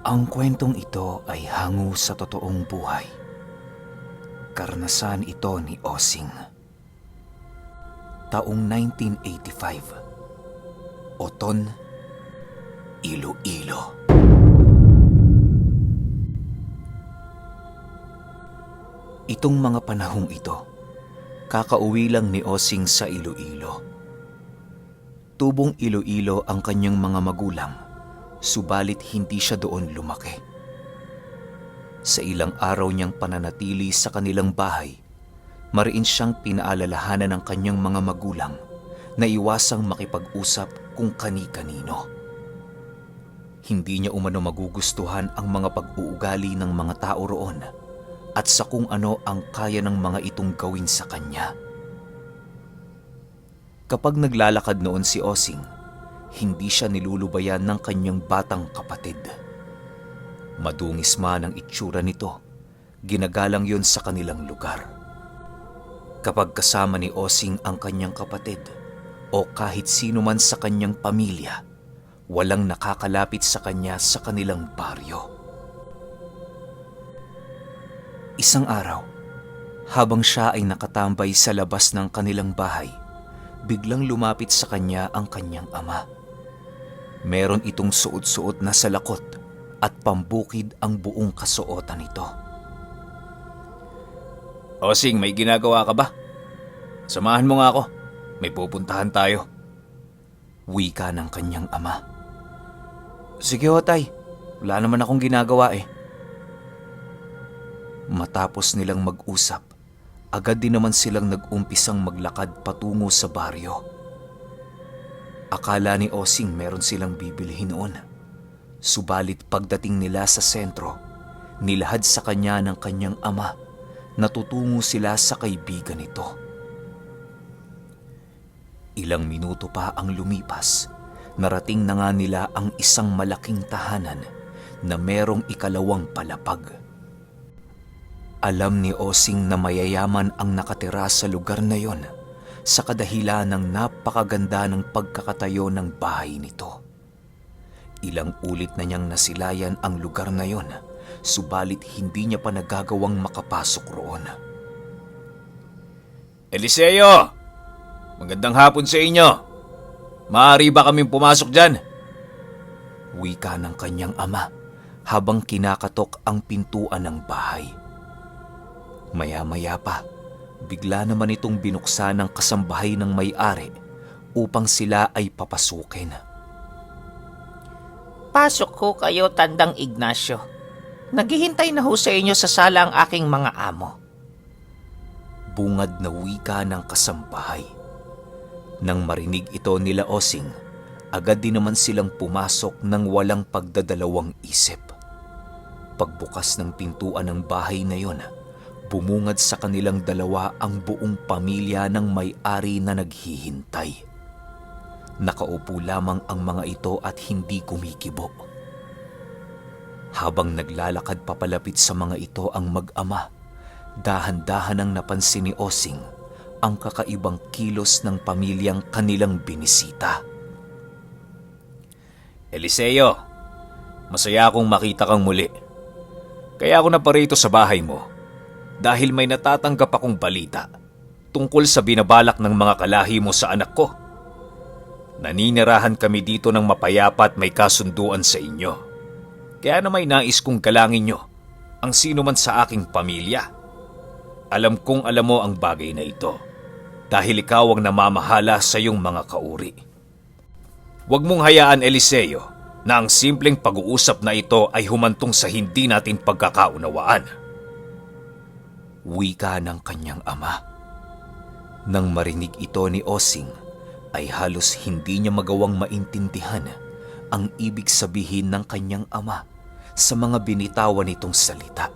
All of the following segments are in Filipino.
Ang kwentong ito ay hango sa totoong buhay. Karanasan ito ni Osing. Taong 1985. Oton, Iloilo. Itong mga panahong ito, kakauwi lang ni Osing sa Iloilo. Tubong Iloilo ang kanyang mga magulang, subalit hindi siya doon lumaki. Sa ilang araw niyang pananatili sa kanilang bahay, mariin siyang pinaalalahanan ng kanyang mga magulang na iwasang makipag-usap kung kani-kanino. Hindi niya umano magugustuhan ang mga pag-uugali ng mga tao roon at sa kung ano ang kaya ng mga itong gawin sa kanya. Kapag naglalakad noon si Osing, hindi siya nilulubayan ng kanyang batang kapatid. Madungis man ang itsura nito, ginagalang yon sa kanilang lugar. Kapag kasama ni Osing ang kanyang kapatid o kahit sino man sa kanyang pamilya, walang nakakalapit sa kanya sa kanilang baryo. Isang araw, habang siya ay nakatambay sa labas ng kanilang bahay, biglang lumapit sa kanya ang kanyang ama. Meron itong suot-suot na salakot at pambukid ang buong kasuotan nito. Osing, may ginagawa ka ba? Samahan mo nga ako. May pupuntahan tayo. Wika ng kanyang ama. Sige ho, tay. Wala naman akong ginagawa eh. Matapos nilang mag-usap, agad din naman silang nag-umpisang maglakad patungo sa baryo. Akala ni Osing meron silang bibilhin noon. Subalit pagdating nila sa sentro, nilahad sa kanya ng kanyang ama na tutungo sila sa kaibigan nito. Ilang minuto pa ang lumipas, narating na nga nila ang isang malaking tahanan na merong ikalawang palapag. Alam ni Osing na mayayaman ang nakatira sa lugar na yon sa kadahilan ng napakaganda ng pagkakatayo ng bahay nito. Ilang ulit na niyang nasilayan ang lugar na yon, subalit hindi niya pa nagagawang makapasok roon. Eliseo! Magandang hapon sa inyo! Maaari ba kaming pumasok dyan? Wika ng kanyang ama habang kinakatok ang pintuan ng bahay. Maya-maya pa, bigla naman itong binuksan ng kasambahay ng may-ari upang sila ay papasukin. Pasok ho kayo, Tandang Ignacio. Naghihintay na ho sa inyo sa sala ang aking mga amo. Bungad na wika ng kasambahay. Nang marinig ito nila Osing, agad din naman silang pumasok ng walang pagdadalawang isip. Pagbukas ng pintuan ng bahay na yon, bumungad sa kanilang dalawa ang buong pamilya ng may-ari na naghihintay. Nakaupo lamang ang mga ito at hindi kumikibo. Habang naglalakad papalapit sa mga ito ang mag-ama, dahan-dahan ang napansin ni Osing ang kakaibang kilos ng pamilyang kanilang binisita. Eliseo, masaya akong makita kang muli. Kaya ako naparito sa bahay mo dahil may natatanggap akong balita tungkol sa binabalak ng mga kalahi mo sa anak ko. Naninirahan kami dito ng mapayapa at may kasunduan sa inyo. Kaya na may nais kong galangin nyo ang sino man sa aking pamilya. Alam kong alam mo ang bagay na ito dahil ikaw ang namamahala sa iyong mga kauri. Huwag mong hayaan, Eliseo, na ang simpleng pag-uusap na ito ay humantong sa hindi natin pagkakaunawaan. Wika ng kanyang ama. Nang marinig ito ni Osing, ay halos hindi niya magawang maintindihan ang ibig sabihin ng kanyang ama sa mga binitawan nitong salita.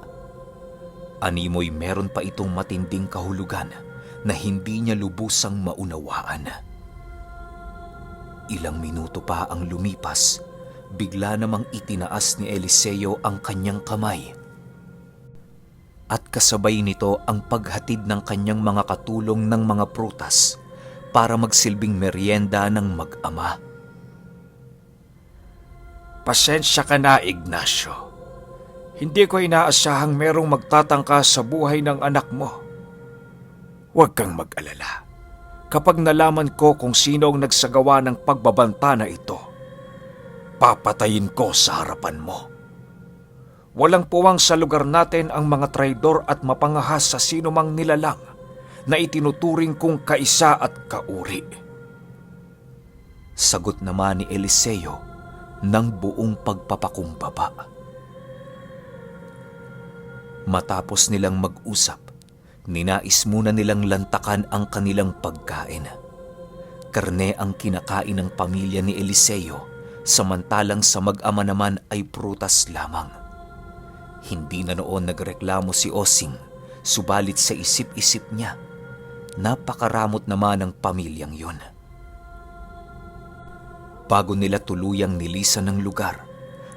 Animoy meron pa itong matinding kahulugan na hindi niya lubusang maunawaan. Ilang minuto pa ang lumipas, bigla namang itinaas ni Eliseo ang kanyang kamay. At kasabay nito ang paghatid ng kanyang mga katulong ng mga prutas para magsilbing merienda ng mag-ama. Pasensya ka na, Ignacio. Hindi ko inaasahang merong magtatangka sa buhay ng anak mo. Huwag kang mag-alala. Kapag nalaman ko kung sino ang nagsagawa ng pagbabanta na ito, papatayin ko sa harapan mo. Walang puwang sa lugar natin ang mga traidor at mapangahas sa sino mang nilalang na itinuturing kong kaisa at kauri. Sagot naman ni Eliseo ng buong pagpapakumbaba. Matapos nilang mag-usap, ninais muna nilang lantakan ang kanilang pagkain. Karne ang kinakain ng pamilya ni Eliseo, samantalang sa mag-ama naman ay prutas lamang. Hindi na noon nagreklamo si Osing, subalit sa isip-isip niya, napakaramot naman ng pamilyang yun. Bago nila tuluyang nilisan ng lugar,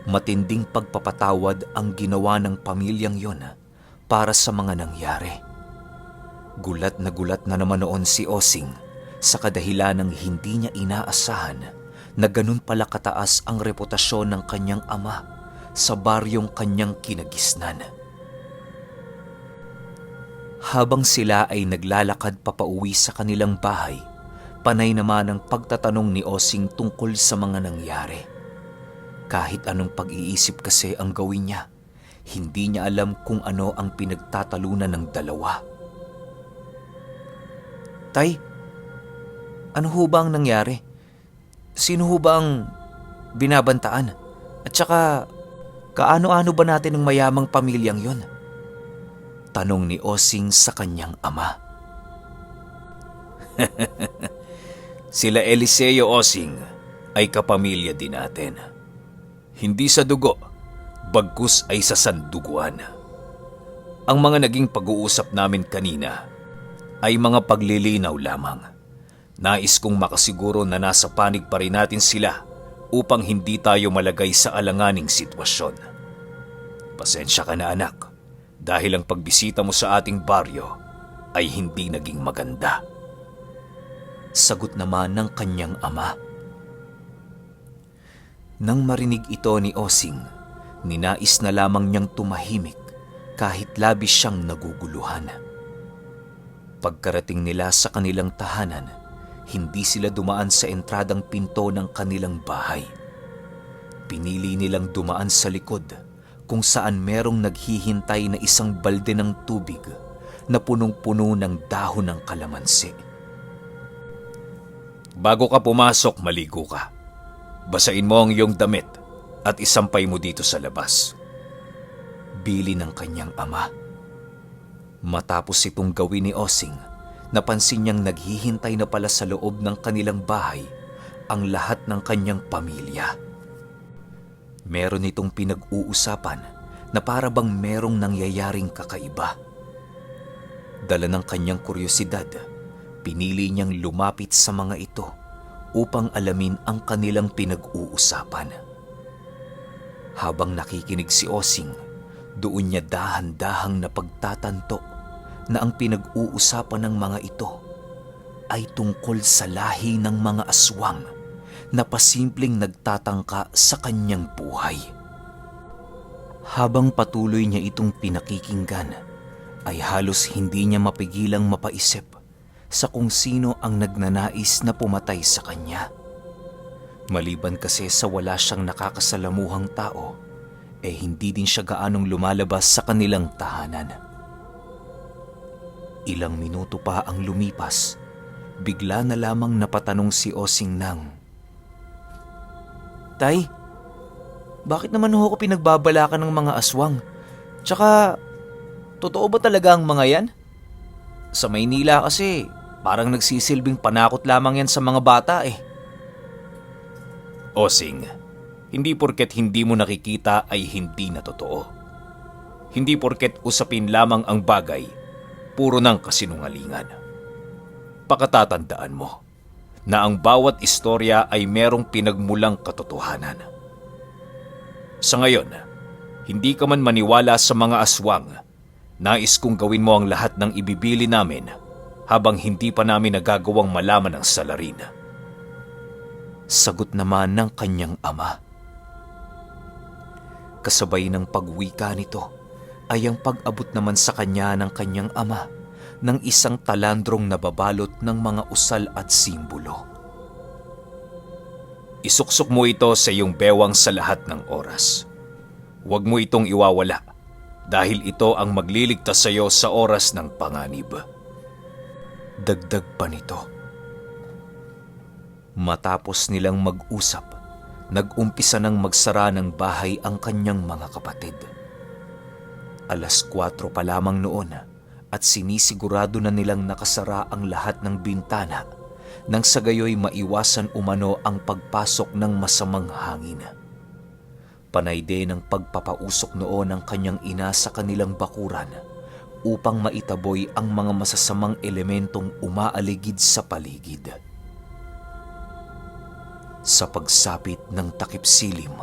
matinding pagpapatawad ang ginawa ng pamilyang yun para sa mga nangyari. Gulat na naman noon si Osing sa kadahilan ng hindi niya inaasahan na ganun pala kataas ang reputasyon ng kanyang ama sa baryong kanyang kinagisnan. Habang sila ay naglalakad papauwi sa kanilang bahay, panay naman ang pagtatanong ni Osing tungkol sa mga nangyari. Kahit anong pag-iisip kasi ang gawin niya, hindi niya alam kung ano ang pinagtatalunan ng dalawa. Tay, ano ho ba ang nangyari? Sino ho ba ang binabantaan? At saka, kaano-ano ba natin ang mayamang pamilyang yon? Tanong ni Osing sa kanyang ama. Sila Eliseo, Osing, ay kapamilya din natin. Hindi sa dugo, bagkus ay sa sanduguan. Ang mga naging pag-uusap namin kanina ay mga paglilinaw lamang. Nais kong makasiguro na nasa panig pa rin natin sila upang hindi tayo malagay sa alanganing sitwasyon. Pasensya ka na, anak, dahil ang pagbisita mo sa ating baryo ay hindi naging maganda. Sagot naman ng kanyang ama. Nang marinig ito ni Osing, ninais na lamang niyang tumahimik kahit labis siyang naguguluhan. Pagkarating nila sa kanilang tahanan, hindi sila dumaan sa entradang pinto ng kanilang bahay. Pinili nilang dumaan sa likod kung saan merong naghihintay na isang balde ng tubig na punong-puno ng dahon ng kalamansi. Bago ka pumasok, maligo ka. Basain mo ang iyong damit at isampay mo dito sa labas. Bili ng kanyang ama. Matapos itong gawin ni Osing, napansin niyang naghihintay na pala sa loob ng kanilang bahay ang lahat ng kanyang pamilya. Meron itong pinag-uusapan na para bang merong nangyayaring kakaiba. Dala ng kanyang kuryosidad, pinili niyang lumapit sa mga ito upang alamin ang kanilang pinag-uusapan. Habang nakikinig si Osing, doon niya dahan-dahang napagtatanto na ang pinag-uusapan ng mga ito ay tungkol sa lahi ng mga aswang na pasimpleng nagtatangka sa kanyang buhay. Habang patuloy niya itong pinakikinggan, ay halos hindi niya mapigilang mapaisip sa kung sino ang nagnanais na pumatay sa kanya. Maliban kasi sa wala siyang nakakasalamuhang tao, hindi din siya gaanong lumalabas sa kanilang tahanan. Ilang minuto pa ang lumipas, bigla na lamang napatanong si Osing ng, Tay, bakit naman ho ako pinagbabalakan ng mga aswang? Tsaka, totoo ba talaga ang mga yan? Sa Maynila kasi, parang nagsisilbing panakot lamang yan sa mga bata eh. Osing, hindi porket hindi mo nakikita ay hindi na totoo. Hindi porket usapin lamang ang bagay, puro ng kasinungalingan. Pakatatandaan mo na ang bawat istorya ay merong pinagmulang katotohanan. Sa ngayon, hindi ka man maniwala sa mga aswang, nais kong gawin mo ang lahat ng ibibili namin habang hindi pa namin nagagawang malaman ang salarin. Sagot naman ng kanyang ama. Kasabay ng pagwika nito ay ang pag-abot naman sa kanya ng kanyang ama ng isang talandrong nababalot ng mga usal at simbolo. Isuksok mo ito sa iyong bewang sa lahat ng oras. Huwag mo itong iwawala dahil ito ang magliligtas sa iyo sa oras ng panganib. Dagdag pa nito. Matapos nilang mag-usap, nag-umpisa ng magsara ng bahay ang kanyang mga kapatid. 4:00 pa lamang noon at sinisigurado na nilang nakasara ang lahat ng bintana nang sa gayoy maiwasan umano ang pagpasok ng masamang hangin. Panay din ang pagpapausok noon ng kanyang ina sa kanilang bakuran upang maitaboy ang mga masasamang elementong umaaligid sa paligid. Sa pagsapit ng takip silim,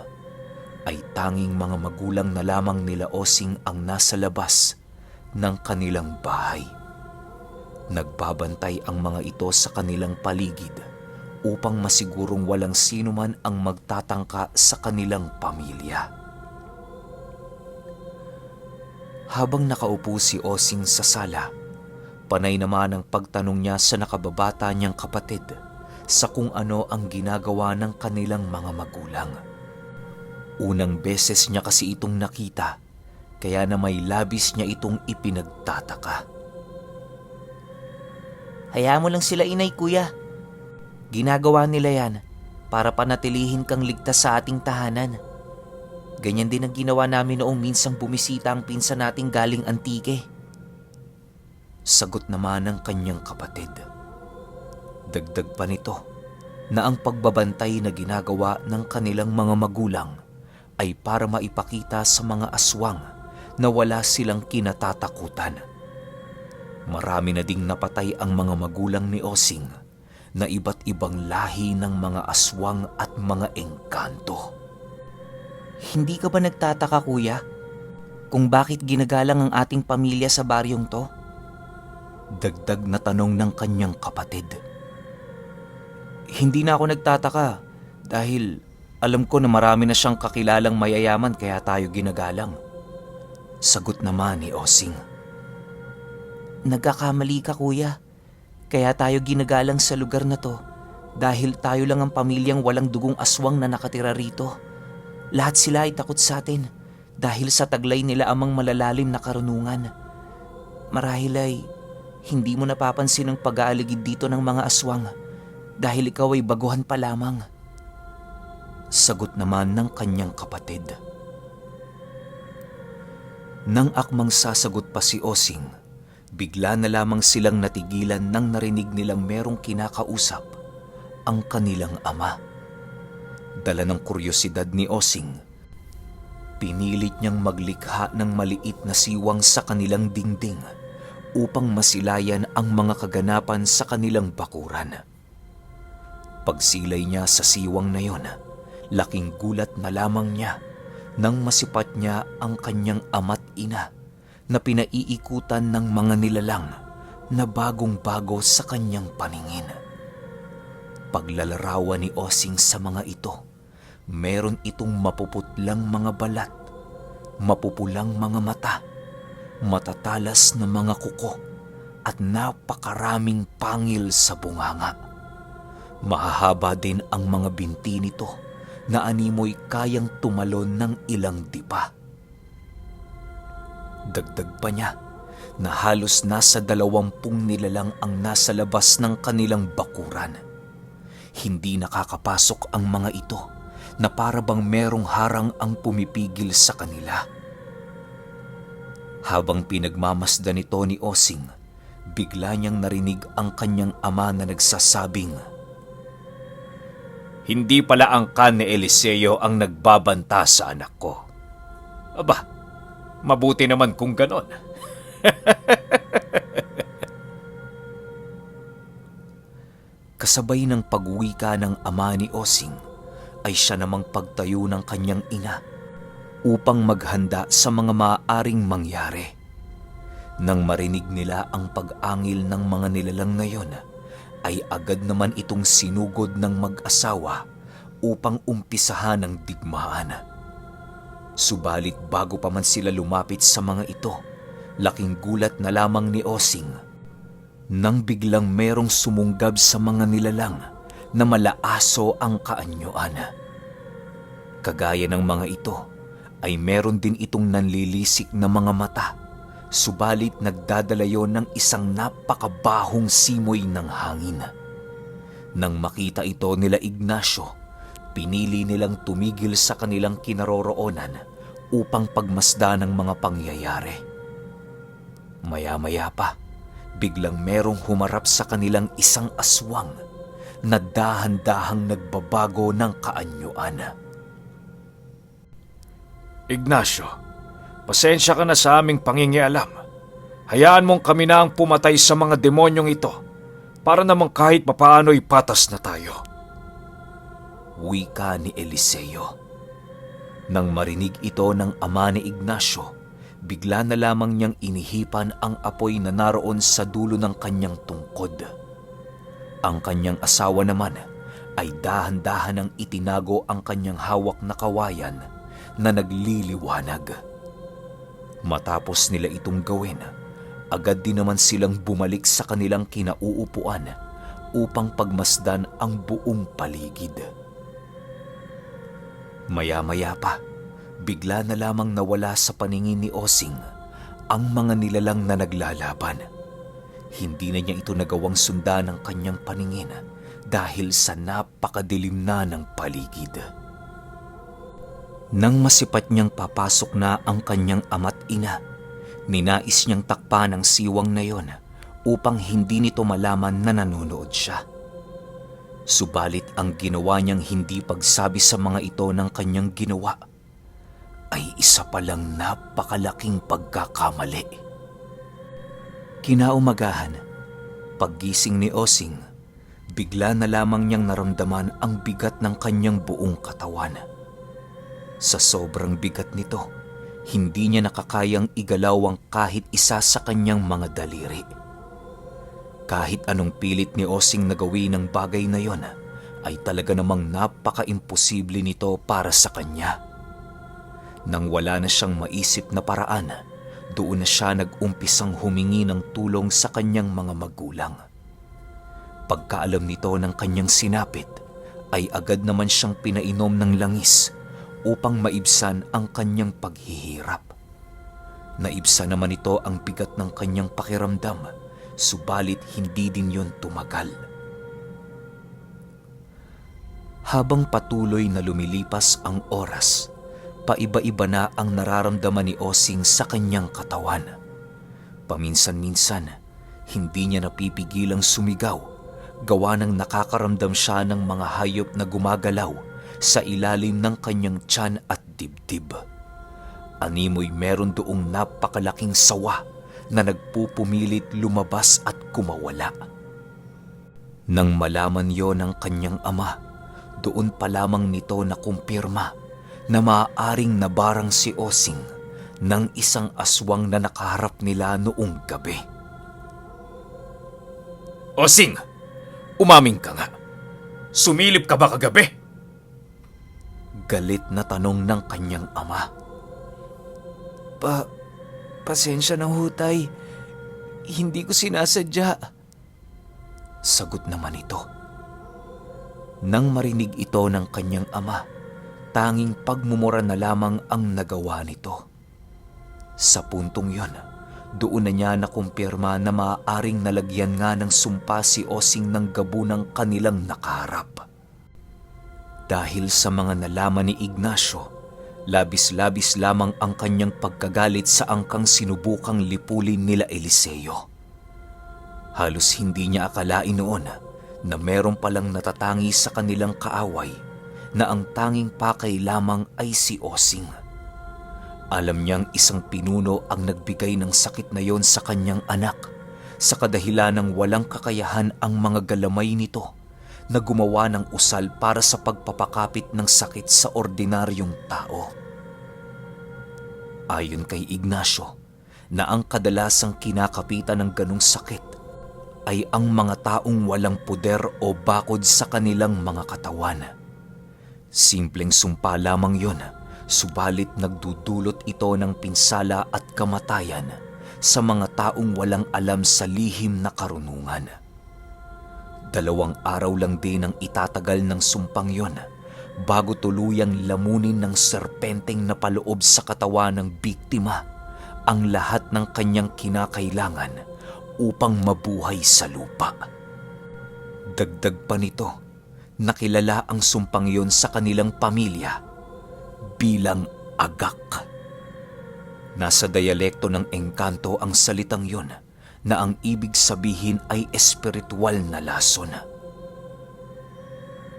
ay tanging mga magulang na lamang nila Osing ang nasa labas ng kanilang bahay. Nagbabantay ang mga ito sa kanilang paligid upang masigurong walang sino man ang magtatangka sa kanilang pamilya. Habang nakaupo si Osing sa sala, panay naman ang pagtanong niya sa nakababata niyang kapatid sa kung ano ang ginagawa ng kanilang mga magulang. Unang beses niya kasi itong nakita, kaya na may labis niya itong ipinagtataka. Hayaan mo lang sila, inay, kuya. Ginagawa nila yan para panatilihin kang ligtas sa ating tahanan. Ganyan din ang ginawa namin noong minsang bumisita ang pinsan nating galing Antique. Sagot naman ng kanyang kapatid. Dagdag pa nito na ang pagbabantay na ginagawa ng kanilang mga magulang ay para maipakita sa mga aswang na wala silang kinatatakutan. Marami na ding napatay ang mga magulang ni Osing na iba't ibang lahi ng mga aswang at mga engkanto. Hindi ka ba nagtataka, kuya, kung bakit ginagalang ang ating pamilya sa baryong to? Dagdag na tanong ng kanyang kapatid. Hindi na ako nagtataka dahil alam ko na marami na siyang kakilalang mayayaman kaya tayo ginagalang. Sagot naman ni Osing. Nagkakamali ka, kuya. Kaya tayo ginagalang sa lugar na to dahil tayo lang ang pamilyang walang dugong aswang na nakatira rito. Lahat sila ay takot sa atin dahil sa taglay nila amang malalalim na karunungan. Marahil ay hindi mo napapansin ang pag-aaligid dito ng mga aswang dahil ikaw ay baguhan pa lamang. Sagot naman ng kanyang kapatid. Nang akmang sasagot pa si Osing, bigla na lamang silang natigilan nang narinig nilang merong kinakausap ang kanilang ama. Dala ng kuryosidad ni Osing, pinilit niyang maglikha ng maliit na siwang sa kanilang dingding upang masilayan ang mga kaganapan sa kanilang bakuran. Pagsilay niya sa siwang na yon, laking gulat na lamang niya nang masipat niya ang kanyang ama't ina na pinaiikutan ng mga nilalang na bagong-bago sa kanyang paningin. Paglalarawan ni Osing sa mga ito, meron itong mapuputlang mga balat, mapupulang mga mata, matatalas na mga kuko at napakaraming pangil sa bunganga. Mahahaba din ang mga binti nito na animoy kayang tumalon ng ilang dipa. Dagdag pa niya na halos nasa 20 nilalang ang nasa labas ng kanilang bakuran. Hindi nakakapasok ang mga ito na para bang merong harang ang pumipigil sa kanila. Habang pinagmamasdan nito ni Osing, bigla niyang narinig ang kanyang ama na nagsasabing, "Hindi pala ang kan ni Eliseo ang nagbabanta sa anak ko. Aba, mabuti naman kung ganon." Kasabay ng pagwika ng ama ni Osing, ay siya namang pagtayo ng kanyang ina upang maghanda sa mga maaaring mangyari. Nang marinig nila ang pag-angil ng mga nilalang ngayon, ay agad naman itong sinugod ng mag-asawa upang umpisahan ang digmaan. Subalit bago pa man sila lumapit sa mga ito, laking gulat na lamang ni Osing nang biglang merong sumunggab sa mga nilalang na malaaso ang kaanyuan. Kagaya ng mga ito, ay meron din itong nanlilisik na mga mata, subalit nagdadala yon ng isang napakabahong simoy ng hangin. Nang makita ito nila Ignacio, pinili nilang tumigil sa kanilang kinaroroonan upang pagmasdan ng mga pangyayari. Maya-maya pa, biglang merong humarap sa kanilang isang aswang na dahan-dahang nagbabago ng kaanyuan. Ignacio, pasensya ka na sa aming pangingialam. Hayaan mong kami na ang pumatay sa mga demonyong ito para namang kahit papaano'y patas na tayo. Wika ni Eliseo. Nang marinig ito ng ama ni Ignacio, bigla na lamang niyang inihipan ang apoy na naroon sa dulo ng kanyang tungkod. Ang kanyang asawa naman ay dahan-dahan ang itinago ang kanyang hawak na kawayan na nagliliwanag. Matapos nila itong gawin, agad din naman silang bumalik sa kanilang kinauupuan upang pagmasdan ang buong paligid. Maya-maya pa, bigla na lamang nawala sa paningin ni Osing ang mga nilalang na naglalaban. Hindi na niya ito nagawang sundan ng kanyang paningin dahil sa napakadilim na ng paligid. Nang masipat niyang papasok na ang kanyang ama't ina, ninais niyang takpan ang siwang na yon upang hindi nito malaman na nanonood siya. Subalit ang ginawa niyang hindi pagsabi sa mga ito ng kanyang ginawa ay isa palang napakalaking pagkakamali. Kinaumagahan, paggising ni Osing, bigla na lamang niyang naramdaman ang bigat ng kanyang buong katawan. Sa sobrang bigat nito, hindi niya nakakayang igalaw ang kahit isa sa kanyang mga daliri. Kahit anong pilit ni Osing na gawin ng bagay na yon, ay talaga namang napaka-imposible nito para sa kanya. Nang wala na siyang maisip na paraan, doon na siya nag-umpisang humingi ng tulong sa kanyang mga magulang. Pagkaalam nito ng kanyang sinapit, ay agad naman siyang pinainom ng langis upang maibsan ang kanyang paghihirap. Naibsan naman ito ang bigat ng kanyang pakiramdam, subalit hindi din yon tumagal. Habang patuloy na lumilipas ang oras, paiba-iba na ang nararamdaman ni Osing sa kanyang katawan. Paminsan-minsan, hindi niya napipigilang sumigaw, gawa ng nakakaramdam siya ng mga hayop na gumagalaw sa ilalim ng kanyang tiyan at dibdib. Animoy meron doong napakalaking sawa na nagpupumilit lumabas at kumawala. Nang malaman yon ng kanyang ama, doon pa lamang nito nakumpirma na maaaring nabarang si Osing ng isang aswang na nakaharap nila noong gabi. Osing, umaming ka nga. Sumilip ka ba kagabi? Galit na tanong ng kanyang ama. Pasensya na ho, tay. Hindi ko sinasadya. Sagot naman ito. Nang marinig ito ng kanyang ama, tanging pagmumura na lamang ang nagawa nito. Sa puntong yon, doon na niya nakumpirma na maaaring nalagyan nga ng sumpa si Osing ng gabo ng kanilang nakaharap. Dahil sa mga nalaman ni Ignacio, labis-labis lamang ang kanyang pagkagalit sa angkang sinubukang lipulin nila Eliseo. Halos hindi niya akalain noon na meron palang natatangi sa kanilang kaaway na ang tanging pakay lamang ay si Osing. Alam niyang isang pinuno ang nagbigay ng sakit na yon sa kanyang anak sa kadahilan ng walang kakayahan ang mga galamay nito na gumawa ng usal para sa pagpapakapit ng sakit sa ordinaryong tao. Ayon kay Ignacio, na ang kadalasang kinakapitan ng ganong sakit ay ang mga taong walang puder o bakod sa kanilang mga katawan. Simpleng sumpa lamang yon, Subalit nagdudulot ito ng pinsala at kamatayan sa mga taong walang alam sa lihim na karunungan. 2 araw lang din ang itatagal ng sumpang yon bago tuluyang lamunin ng serpenteng napaloob sa katawan ng biktima ang lahat ng kanyang kinakailangan upang mabuhay sa lupa. Dagdag pa nito, nakilala ang sumpang yon sa kanilang pamilya bilang agak. Nasa dialekto ng Engkanto ang salitang yon na ang ibig sabihin ay espiritual na lason.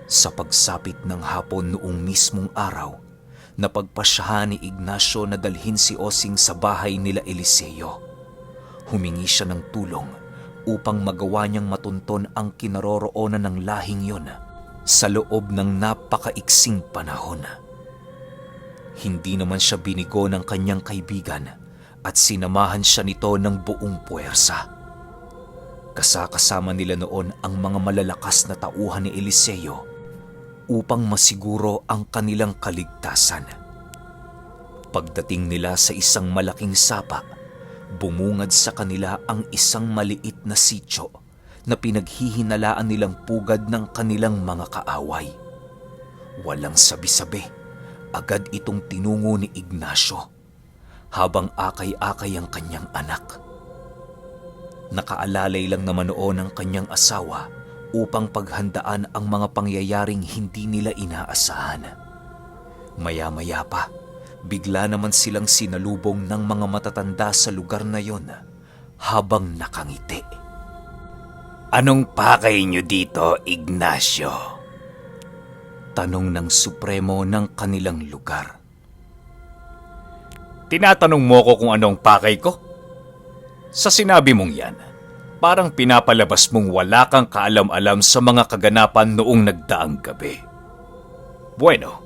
Sa pagsapit ng hapon noong mismong araw, napagpasyahan ni Ignacio na dalhin si Osing sa bahay nila Eliseo. Humingi siya ng tulong upang magawa niyang matunton ang kinaroroonan ng lahing yon sa loob ng napakaiksing panahon. Hindi naman siya binigo ng kanyang kaibigan at sinamahan siya nito ng buong puwersa. Kasakasama nila noon ang mga malalakas na tauhan ni Eliseo upang masiguro ang kanilang kaligtasan. Pagdating nila sa isang malaking sapa, bumungad sa kanila ang isang maliit na sityo na pinaghihinalaan nilang pugad ng kanilang mga kaaway. Walang sabi-sabi, agad itong tinungo ni Ignacio habang akay-akay ang kanyang anak. Nakaalalay lang naman noon ang kanyang asawa upang paghandaan ang mga pangyayaring hindi nila inaasahan. Maya-maya pa, bigla naman silang sinalubong ng mga matatanda sa lugar na yon habang nakangiti. Anong pakay niyo dito, Ignacio? Tanong ng supremo ng kanilang lugar. Tinatanong mo ko kung anong pakay ko? Sa sinabi mong yan, parang pinapalabas mong wala kang kaalam-alam sa mga kaganapan noong nagdaang gabi. Bueno,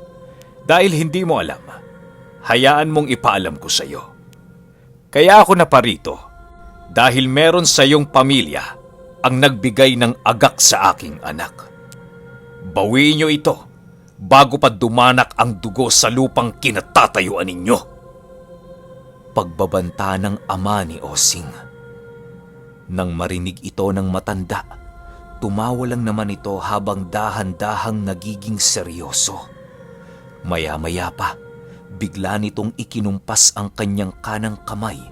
dahil hindi mo alam, hayaan mong ipaalam ko sa iyo. Kaya ako naparito dahil meron sa iyong pamilya ang nagbigay ng agak sa aking anak. Bawiin niyo ito bago pa dumanak ang dugo sa lupang kinatatayuan ninyo. Pagbabanta ng ama ni Osing. Nang marinig ito ng matanda, tumawa lang naman ito habang dahan-dahang nagiging seryoso. Maya-maya pa, bigla nitong ikinumpas ang kanyang kanang kamay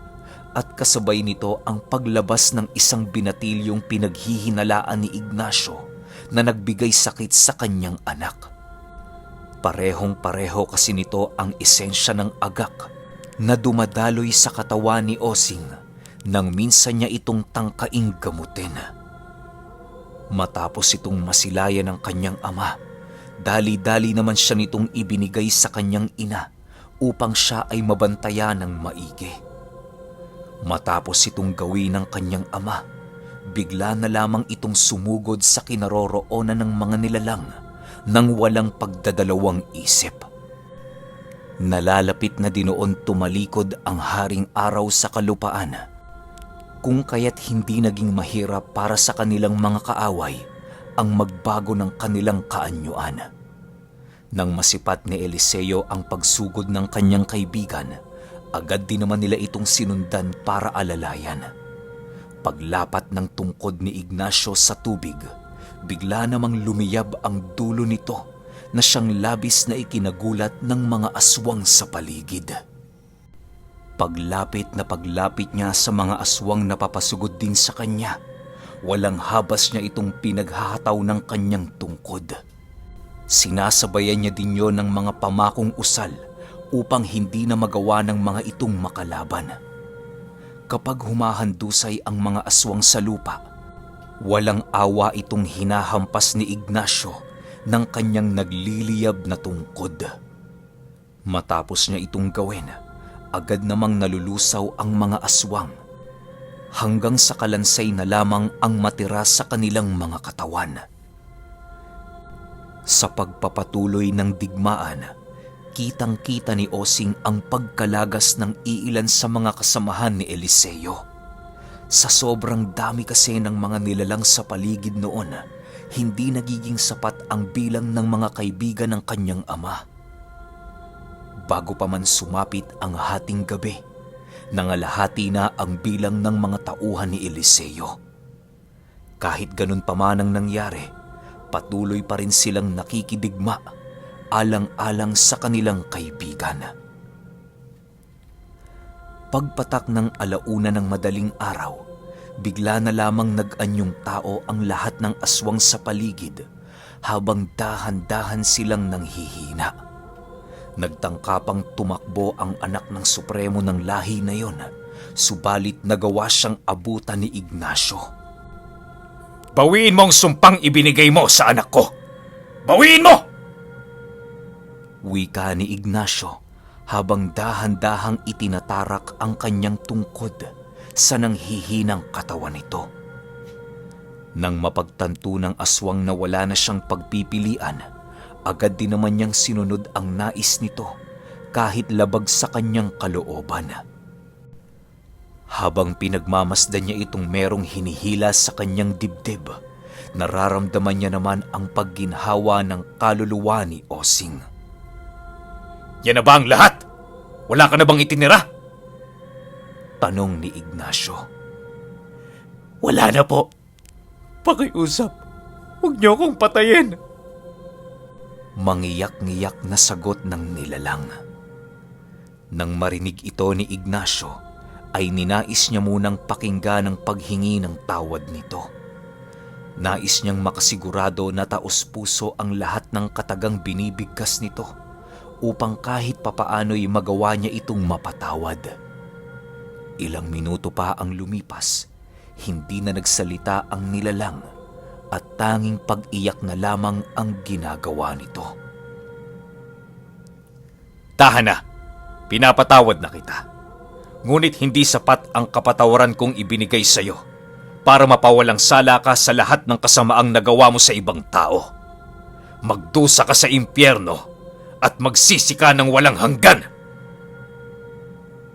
at kasabay nito ang paglabas ng isang binatilyong pinaghihinalaan ni Ignacio na nagbigay sakit sa kanyang anak. Parehong-pareho kasi nito ang esensya ng agak na dumadaloy sa katawan ni Osing nang minsan niya itong tangkaing gamutin. Matapos itong masilayan ng kanyang ama, dali-dali naman siya nitong ibinigay sa kanyang ina upang siya ay mabantayan ng maigi. Matapos itong gawin ng kanyang ama, bigla na lamang itong sumugod sa kinaroroonan ng mga nilalang nang walang pagdadalawang isip. Nalalapit na dinoon tumalikod ang haring araw sa kalupaan, kung kaya't hindi naging mahirap para sa kanilang mga kaaway ang magbago ng kanilang kaanyuan. Nang masipat ni Eliseo ang pagsugod ng kanyang kaibigan, agad din naman nila itong sinundan para alalayan. Paglapat ng tungkod ni Ignacio sa tubig, bigla namang lumiyab ang dulo nito na siyang labis na ikinagulat ng mga aswang sa paligid. Paglapit niya sa mga aswang na papasugod din sa kanya, walang habas niya itong pinaghahataw ng kanyang tungkod. Sinasabayan niya din yon ng mga pamakong usal upang hindi na magawa ng mga itong makalaban. Kapag humahandusay ang mga aswang sa lupa, walang awa itong hinahampas ni Ignacio ng kanyang nagliliyab na tungkod. Matapos niya itong gawin, agad namang nalulusaw ang mga aswang hanggang sa kalansay na lamang ang matira sa kanilang mga katawan. Sa pagpapatuloy ng digmaan, kitang-kita ni Osing ang pagkalagas ng iilan sa mga kasamahan ni Eliseo. Sa sobrang dami kasi ng mga nilalang sa paligid noon, hindi nagiging sapat ang bilang ng mga kaibigan ng kanyang ama. Bago pa man sumapit ang hating gabi, nangalahati na ang bilang ng mga tauhan ni Eliseo. Kahit ganun pa man ang nangyari, patuloy pa rin silang nakikidigma alang-alang sa kanilang kaibigan. Pagpatak ng alauna ng madaling araw, bigla na lamang nag-anyong tao ang lahat ng aswang sa paligid habang dahan-dahan silang nanghihina. Nagtangkapang tumakbo ang anak ng supremo ng lahi na yon, subalit nagawa siyang abutan ni Ignacio. Bawiin mo ang sumpang ibinigay mo sa anak ko! Bawiin mo! Wika ni Ignacio habang dahan-dahang itinatarak ang kanyang tungkod sa nanghihinang katawan nito. Nang mapagtanto ng aswang na wala na siyang pagpipilian, agad din naman niyang sinunod ang nais nito kahit labag sa kanyang kalooban. Habang pinagmamasdan niya itong merong hinihila sa kanyang dibdib, nararamdaman niya naman ang pagginhawa ng kaluluwa ni Osing. Yan na ba ang lahat? Wala ka na bang itinira? Tanong ni Ignacio. Wala na po. Pakiusap, huwag niyo akong patayin. Mangiyak-ngiyak na sagot ng nilalang. Nang marinig ito ni Ignacio, ay ninais niya munang pakinggan ang paghingi ng tawad nito. Nais niyang makasigurado na taos-puso ang lahat ng katagang binibigkas nito upang kahit papaano'y magawa niya itong mapatawad. Ilang minuto pa ang lumipas, hindi na nagsalita ang nilalang at tanging pag-iyak na lamang ang ginagawa nito. Tahan na, pinapatawad na kita. Ngunit hindi sapat ang kapatawaran kong ibinigay sa iyo para mapawalang sala ka sa lahat ng kasamaang nagawa mo sa ibang tao. Magdusa ka sa impyerno at magsisi ka ng walang hanggan.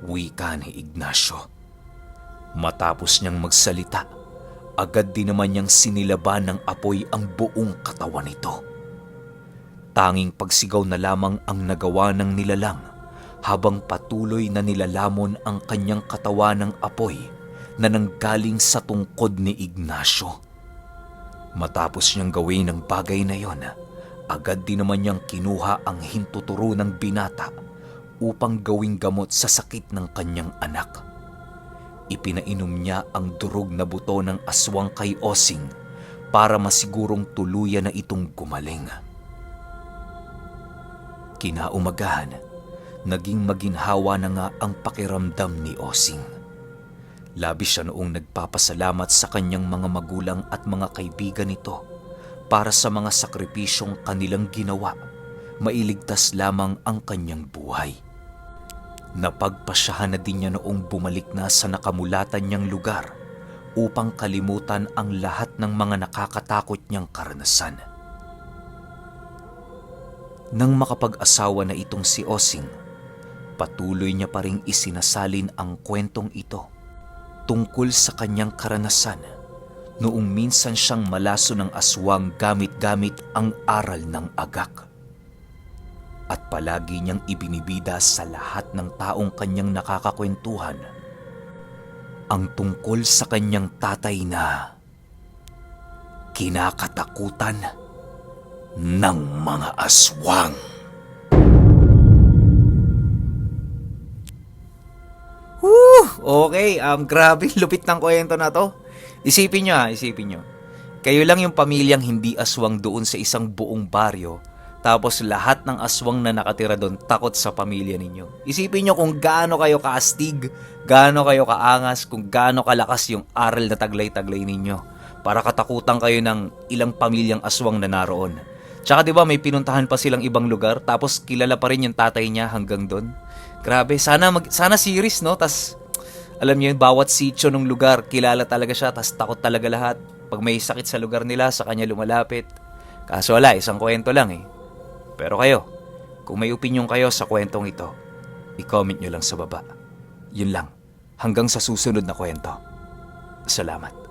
Wika ni Ignacio. Matapos niyang magsalita, agad din naman niyang sinilaban ng apoy ang buong katawan nito. Tanging pagsigaw na lamang ang nagawa ng nilalang habang patuloy na nilalamon ang kanyang katawan ng apoy na nanggaling sa tungkod ni Ignacio. Matapos niyang gawin ang bagay na yon, agad din naman niyang kinuha ang hintuturo ng binata upang gawing gamot sa sakit ng kanyang anak. Ipinainom niya ang durog na buto ng aswang kay Osing para masigurong tuluyan na itong gumaling. Kinaumagahan, naging maginhawa na nga ang pakiramdam ni Osing. Labis siya noong nagpapasalamat sa kanyang mga magulang at mga kaibigan nito para sa mga sakripisyong kanilang ginawa, mailigtas lamang ang kanyang buhay. Napagpasyahan na din niya noong bumalik na sa nakamulatan niyang lugar upang kalimutan ang lahat ng mga nakakatakot niyang karanasan. Nang makapag-asawa na itong si Osing, patuloy niya pa ring isinasalin ang kwentong ito tungkol sa kanyang karanasan noong minsan siyang malaso ng aswang gamit-gamit ang aral ng agak. At palagi niyang ibinibida sa lahat ng taong kanyang nakakakwentuhan ang tungkol sa kanyang tatay na kinakatakutan ng mga aswang. Okay, grabe lupit ng kwento na to. Isipin nyo. Kayo lang yung pamilyang hindi aswang doon sa isang buong baryo. Tapos lahat ng aswang na nakatira doon takot sa pamilya ninyo. Isipin nyo kung gaano kayo kaastig, gaano kayo kaangas, kung gaano kalakas yung aral na taglay-taglay ninyo para katakutan kayo ng ilang pamilyang aswang na naroon. Tsaka diba may pinuntahan pa silang ibang lugar tapos kilala pa rin yung tatay niya hanggang doon. Grabe, sana series no? Tas alam niyo yung bawat sitio ng lugar kilala talaga siya tas takot talaga lahat. Pag may sakit sa lugar nila sa kanya lumalapit. Kaso wala, isang kwento lang eh. Pero kayo, kung may opinion kayo sa kwentong ito, i-comment nyo lang sa baba. Yun lang. Hanggang sa susunod na kwento. Salamat.